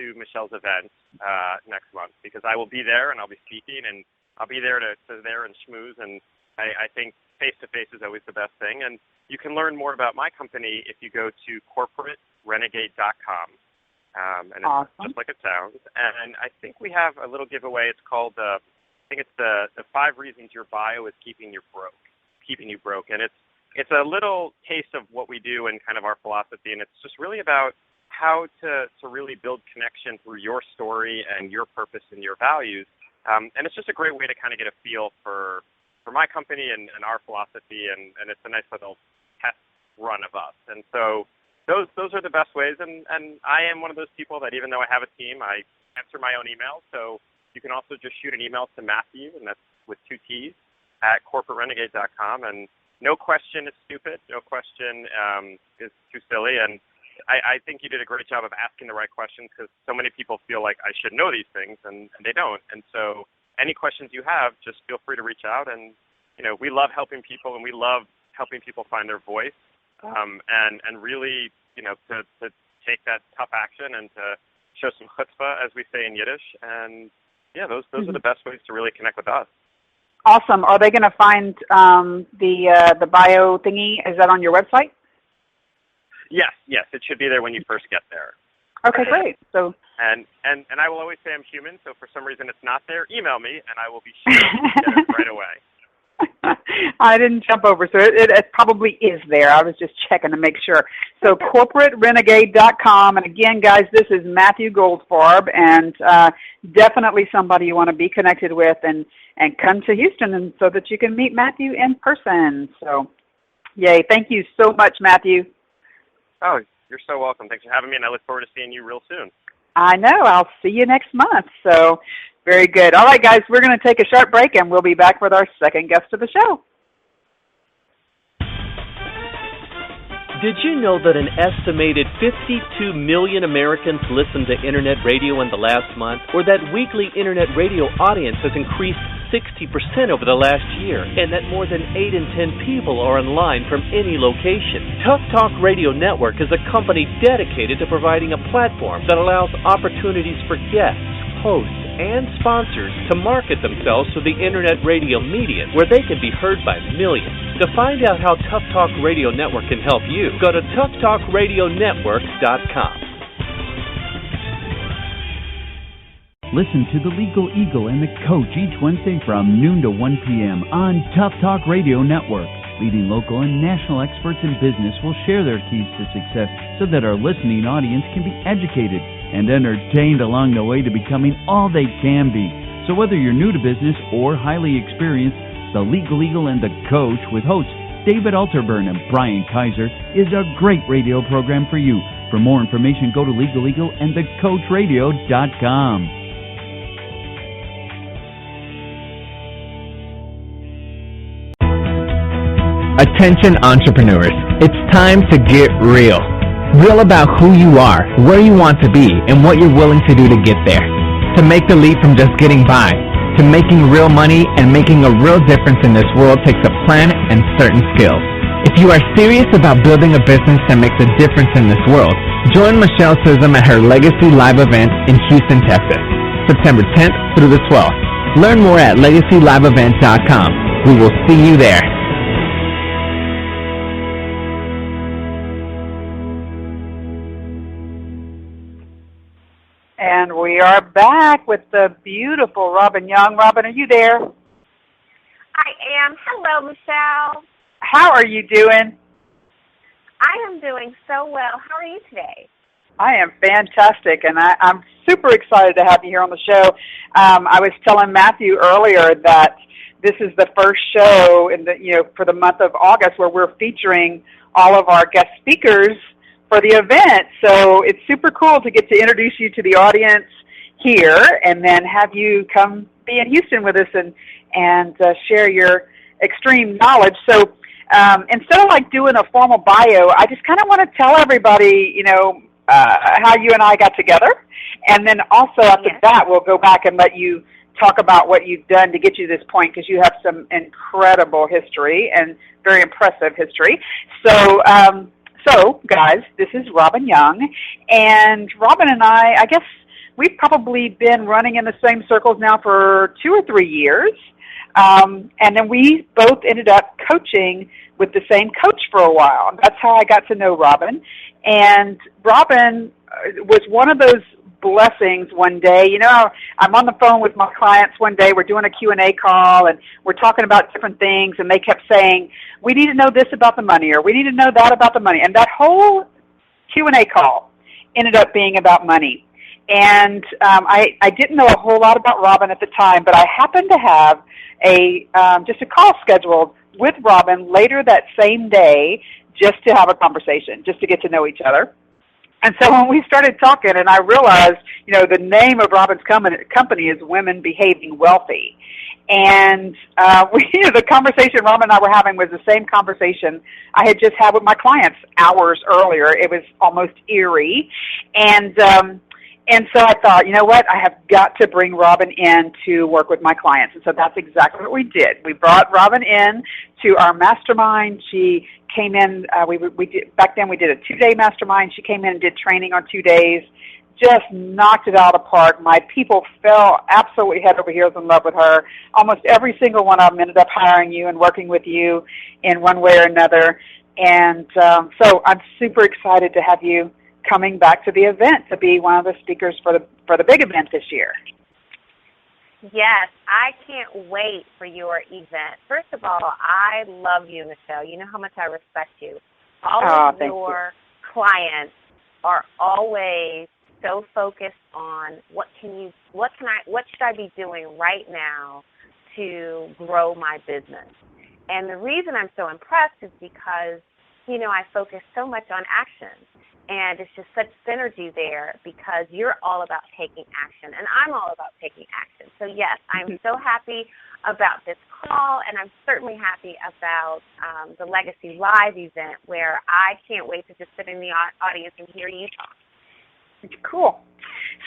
to Michele's event next month, because I will be there and I'll be speaking, and I'll be there to there and schmooze. And I think face-to-face is always the best thing. And you can learn more about my company if you go to corporaterenegade.com. And it's awesome. Just like it sounds. And I think we have a little giveaway. It's called, I think it's the 5 reasons your bio is keeping you broke. And it's a little taste of what we do and kind of our philosophy. And it's just really about how to really build connection through your story and your purpose and your values. And it's just a great way to kind of get a feel for my company and our philosophy. And it's a nice little test run of us. And so those are the best ways, and I am one of those people that even though I have a team, I answer my own emails. So you can also just shoot an email to Matthew, and that's with 2 T's, at corporaterenegade.com. And no question is stupid. No question is too silly. And I think you did a great job of asking the right questions, because so many people feel like I should know these things, and they don't. And so any questions you have, just feel free to reach out. And, we love helping people, and we love helping people find their voice, and really, to take that tough action and to show some chutzpah, as we say in Yiddish. And, yeah, those are the best ways to really connect with us. Awesome. Are they going to find the bio thingy? Is that on your website? Yes. It should be there when you first get there. Okay, great. So and I will always say I'm human, so for some reason it's not there, email me, and I will be sure to get it right away. I didn't jump over, so it probably is there. I was just checking to make sure. So corporaterenegade.com, and again, guys, this is Matthew Goldfarb, and definitely somebody you want to be connected with, and come to Houston and so that you can meet Matthew in person. So, yay. Thank you so much, Matthew. Oh, you're so welcome. Thanks for having me, and I look forward to seeing you real soon. I know. I'll see you next month. So, very good. All right, guys, we're going to take a short break, and we'll be back with our second guest of the show. Did you know that an estimated 52 million Americans listened to Internet radio in the last month? Or that weekly Internet radio audience has increased 60% over the last year? And that more than 8 in 10 people are online from any location? Tough Talk Radio Network is a company dedicated to providing a platform that allows opportunities for guests, hosts, and sponsors to market themselves to the Internet radio medium, where they can be heard by millions. To find out how Tough Talk Radio Network can help you, go to toughtalkradionetwork.com. Listen to The Legal Eagle and The Coach each Wednesday from noon to 1 p.m. on Tough Talk Radio Network. Leading local and national experts in business will share their keys to success so that our listening audience can be educated and entertained along the way to becoming all they can be. So whether you're new to business or highly experienced, The Legal Eagle and The Coach with hosts David Alterburn and Brian Kaiser is a great radio program for you. For more information, go to legaleagleandthecoachradio.com. Attention entrepreneurs, it's time to get real. Real about who you are, where you want to be, and what you're willing to do to get there. To make the leap from just getting by to making real money and making a real difference in this world takes a plan and certain skills. If you are serious about building a business that makes a difference in this world, join Michele Scism at her Legacy Live event in Houston, Texas, September 10th through the 12th. Learn more at legacyliveevent.com. We will see you there. And we are back with the beautiful Robin Young. Robin, are you there? I am. Hello, Michele. How are you doing? I am doing so well. How are you today? I am fantastic, and I'm super excited to have you here on the show. I was telling Matthew earlier that this is the first show in for the month of August where we're featuring all of our guest speakers for the event. So it's super cool to get to introduce you to the audience here and then have you come be in Houston with us and share your extreme knowledge. So instead of doing a formal bio, I just kind of want to tell everybody, how you and I got together. And then also after that, we'll go back and let you talk about what you've done to get you to this point, because you have some incredible history and very impressive history. So, guys, this is Robin Young, and Robin and I guess we've probably been running in the same circles now for 2 or 3 years. And then we both ended up coaching with the same coach for a while. That's how I got to know Robin. And Robin was one of those blessings one day. You know, I'm on the phone with my clients one day. We're doing a Q&A call, and we're talking about different things, and they kept saying, we need to know this about the money, or we need to know that about the money. And that whole Q&A call ended up being about money. And I didn't know a whole lot about Robin at the time, but I happened to have just a call scheduled with Robin later that same day just to have a conversation, just to get to know each other. And so when we started talking, and I realized, you know, the name of Robin's company is Women Behaving Wealthy. And the conversation Robin and I were having was the same conversation I had just had with my clients hours earlier. It was almost eerie. And so I thought, you know what, I have got to bring Robin in to work with my clients. And so that's exactly what we did. We brought Robin in to our mastermind. She came in, back then we did a 2-day mastermind. She came in and did training on 2 days, just knocked it out of the park. My people fell absolutely head over heels in love with her. Almost every single one of them ended up hiring you and working with you in one way or another. And so I'm super excited to have you coming back to the event to be one of the speakers for the big event this year. Yes, I can't wait for your event. First of all, I love you, Michele. You know how much I respect you. All of your clients are always so focused on what should I be doing right now to grow my business. And the reason I'm so impressed is because, you know, I focus so much on action. And it's just such synergy there because you're all about taking action, and I'm all about taking action. So, yes, I'm so happy about this call, and I'm certainly happy about the Legacy Live event where I can't wait to just sit in the audience and hear you talk. Cool.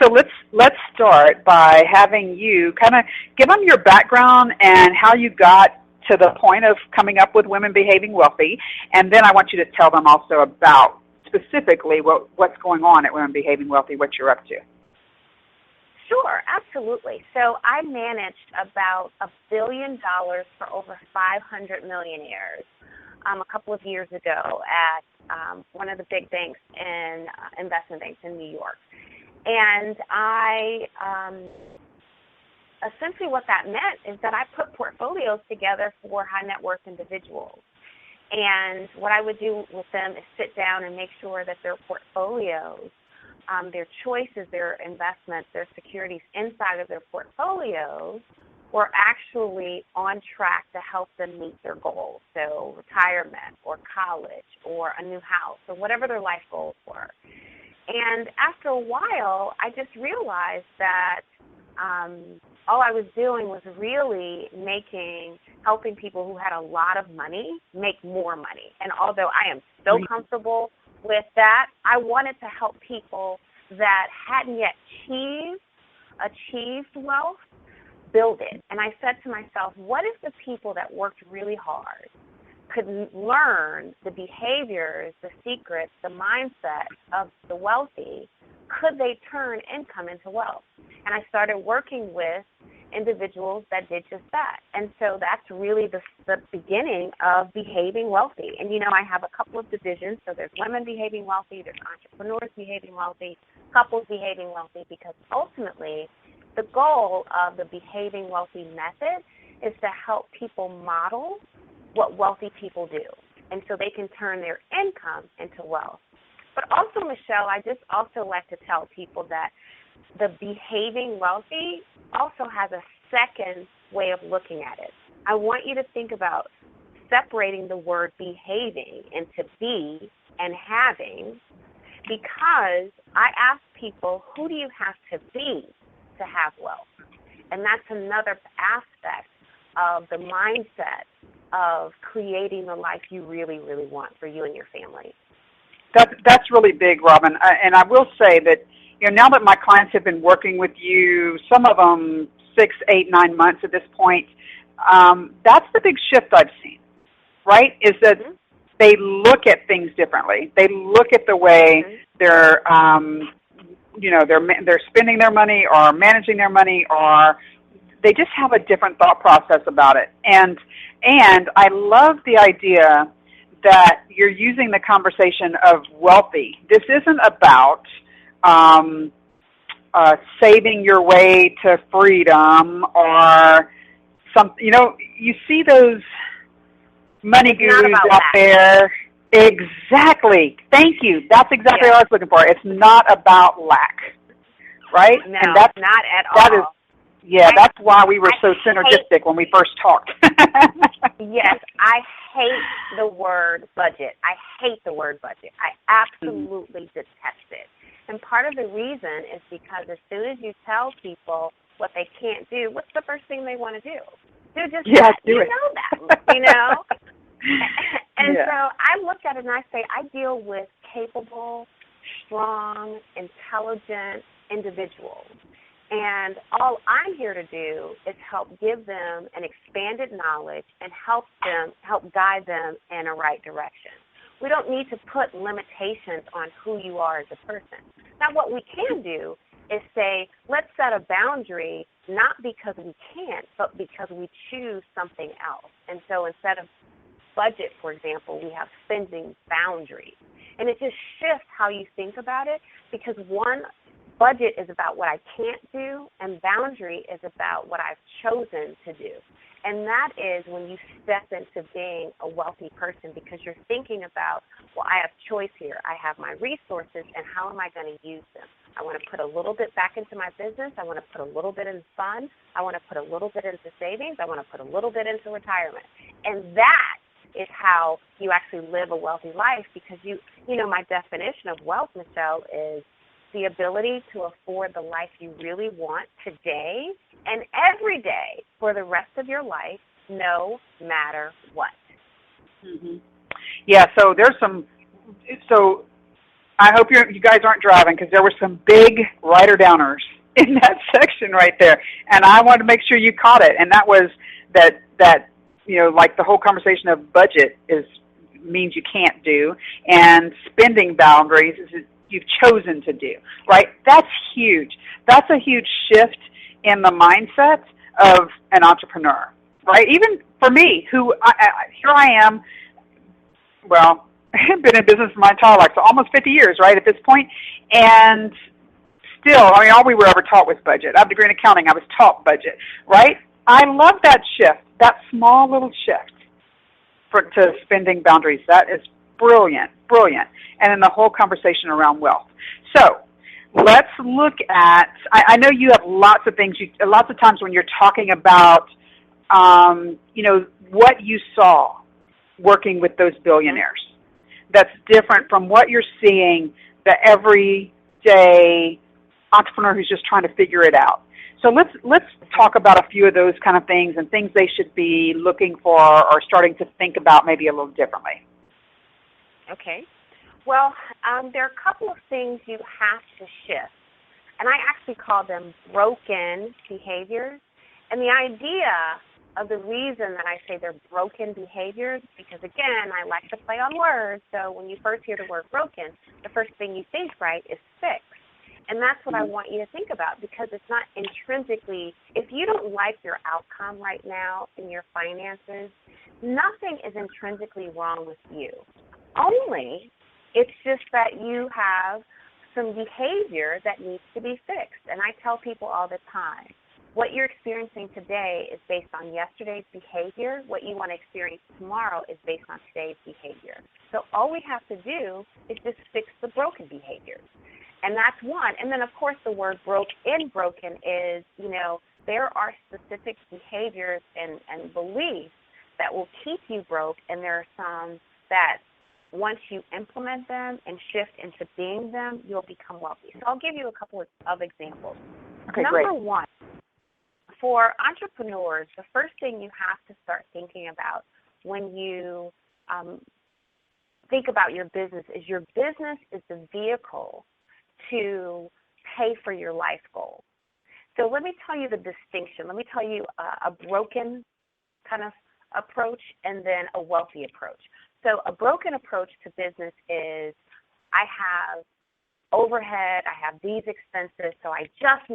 So let's start by having you kind of give them your background and how you got to the point of coming up with Women Behaving Wealthy, and then I want you to tell them also about specifically what's going on at Women Behaving Wealthy, what you're up to. Sure, absolutely. So I managed about $1 billion for over 500 millionaires a couple of years ago at one of the big banks in investment banks in New York. And I essentially what that meant is that I put portfolios together for high net worth individuals. And what I would do with them is sit down and make sure that their portfolios, their choices, their investments, their securities inside of their portfolios were actually on track to help them meet their goals. So retirement or college or a new house or whatever their life goals were. And after a while, I just realized that all I was doing was really helping people who had a lot of money make more money. And although I am so comfortable with that, I wanted to help people that hadn't yet achieved wealth build it. And I said to myself, what if the people that worked really hard could learn the behaviors, the secrets, the mindset of the wealthy? Could they turn income into wealth? And I started working with individuals that did just that. And so that's really the beginning of Behaving Wealthy. And, you know, I have a couple of divisions. So there's Women Behaving Wealthy, there's Entrepreneurs Behaving Wealthy, Couples Behaving Wealthy, because ultimately the goal of the Behaving Wealthy method is to help people model what wealthy people do. And so they can turn their income into wealth. But also, Michele, I just also like to tell people that the Behaving Wealthy also has a second way of looking at it. I want you to think about separating the word behaving into be and having, because I ask people, who do you have to be to have wealth? And that's another aspect of the mindset of creating the life you really, really want for you and your family. That's really big, Robin. And I will say that, you know, now that my clients have been working with you, some of them 6, 8, 9 months at this point, that's the big shift I've seen, right, is that they look at things differently. They look at the way they're they're spending their money or managing their money, or they just have a different thought process about it. And I love the idea that you're using the conversation of wealthy. This isn't about saving your way to freedom or some. You see those money gurus out there. Exactly. Thank you. That's exactly what I was looking for. It's not about lack, right? No, and that's, not at all. That's why we were so synergistic when we first talked. Yes, I hate the word budget. I hate the word budget. I absolutely detest it. And part of the reason is because as soon as you tell people what they can't do, what's the first thing they want to do? Do just that. Do it. Know that, And so I look at it and I say I deal with capable, strong, intelligent individuals. And all I'm here to do is help give them an expanded knowledge and help guide them in a right direction. We don't need to put limitations on who you are as a person. Now, what we can do is say, let's set a boundary, not because we can't, but because we choose something else. And so instead of budget, for example, we have spending boundaries. And it just shifts how you think about it, because budget is about what I can't do, and boundary is about what I've chosen to do. And that is when you step into being a wealthy person, because you're thinking about, well, I have choice here. I have my resources, and how am I going to use them? I want to put a little bit back into my business. I want to put a little bit in fun. I want to put a little bit into savings. I want to put a little bit into retirement. And that is how you actually live a wealthy life, because my definition of wealth, Michele, is the ability to afford the life you really want today and every day for the rest of your life, no matter what. Mm-hmm. Yeah, so there's some. So I hope you guys aren't driving, because there were some big writer-downers in that section right there, and I wanted to make sure you caught it. And that was that like the whole conversation of budget means you can't do, and spending boundaries is you've chosen to do, right? That's huge. That's a huge shift in the mindset of an entrepreneur, right? Even for me, here I am, well, I've been in business my entire life, so almost 50 years, right, at this point, and still, all we were ever taught was budget. I have a degree in accounting. I was taught budget, right? I love that shift, that small little shift to spending boundaries. That is brilliant. And then the whole conversation around wealth. So let's look at, I know you have lots of things, lots of times when you're talking about, what you saw working with those billionaires. That's different from what you're seeing the everyday entrepreneur who's just trying to figure it out. So let's talk about a few of those kind of things and things they should be looking for or starting to think about maybe a little differently. Okay. Well, there are a couple of things you have to shift, and I actually call them broken behaviors. And the idea of the reason that I say they're broken behaviors, because, again, I like to play on words, so when you first hear the word broken, the first thing you think, right, is fix. And that's what I want you to think about, because it's not intrinsically, if you don't like your outcome right now in your finances, nothing is intrinsically wrong with you. Only it's just that you have some behavior that needs to be fixed. And I tell people all the time, what you're experiencing today is based on yesterday's behavior. What you want to experience tomorrow is based on today's behavior. So all we have to do is just fix the broken behaviors. And that's one. And then, of course, the word broken is, there are specific behaviors and beliefs that will keep you broke, and there are some that once you implement them and shift into being them, you'll become wealthy. So I'll give you a couple of examples. Okay, Number great. one, for entrepreneurs, the first thing you have to start thinking about when you think about your business is the vehicle to pay for your life goal. So let me tell you the distinction. Let me tell you a broken kind of approach and then a wealthy approach. So a broken approach to business is I have overhead, I have these expenses, so I just